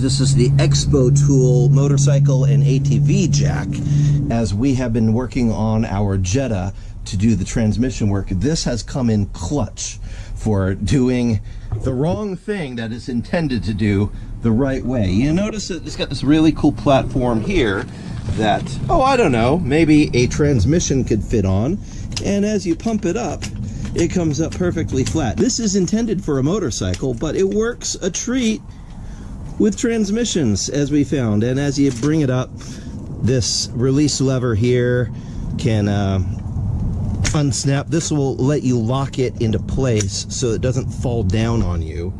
This is the Expo Tool motorcycle and ATV jack. As we have been working on our Jetta to do the transmission work, this has come in clutch for doing the wrong thing that is intended to do the right way. You notice that it's got this really cool platform here that, oh, I don't know, maybe a transmission could fit on, and as you pump it up, it comes up perfectly flat. This is intended for a motorcycle, but it works a treat with transmissions, as we found. And as you bring it up, this release lever here can unsnap. This will let you lock it into place so it doesn't fall down on you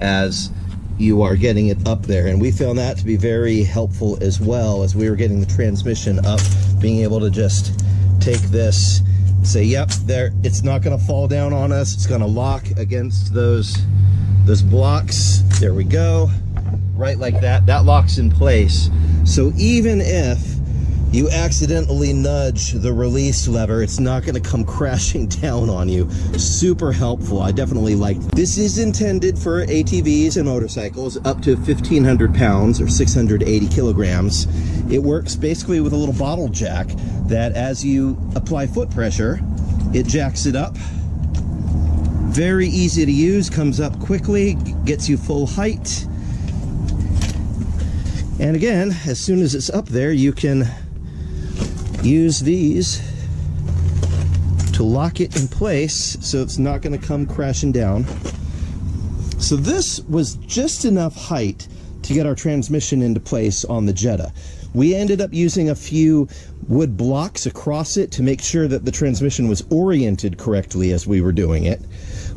as you are getting it up there. And we found that to be very helpful as well as we were getting the transmission up, being able to just take this, say, yep, there, it's not gonna fall down on us. It's gonna lock against those blocks. There we go. Right like that. That locks in place. So even if you accidentally nudge the release lever, it's not going to come crashing down on you. Super helpful. I definitely like it. This is intended for ATVs and motorcycles up to 1,500 pounds or 680 kilograms. It works basically with a little bottle jack that as you apply foot pressure, it jacks it up. Very easy to use, comes up quickly, gets you full height. And again, as soon as it's up there, you can use these to lock it in place so it's not going to come crashing down. So this was just enough height to get our transmission into place on the Jetta. We ended up using a few wood blocks across it to make sure that the transmission was oriented correctly as we were doing it.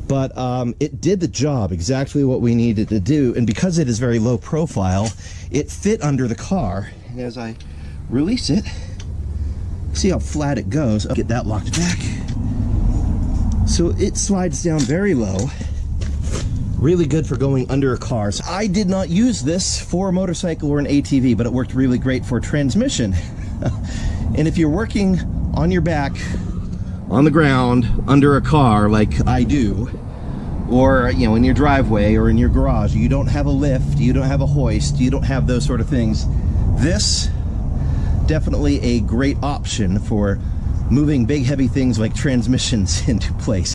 But it did the job, exactly what we needed to do. And because it is very low profile, it fit under the car. And as I release it, see how flat it goes. I'll get that locked back. So it slides down very low. Really good for going under a car. So I did not use this for a motorcycle or an ATV, but it worked really great for transmission. And if you're working on your back, on the ground, under a car like I do, or you know, in your driveway or in your garage, you don't have a lift, you don't have a hoist, you don't have those sort of things, this definitely a great option for moving big heavy things like transmissions into place.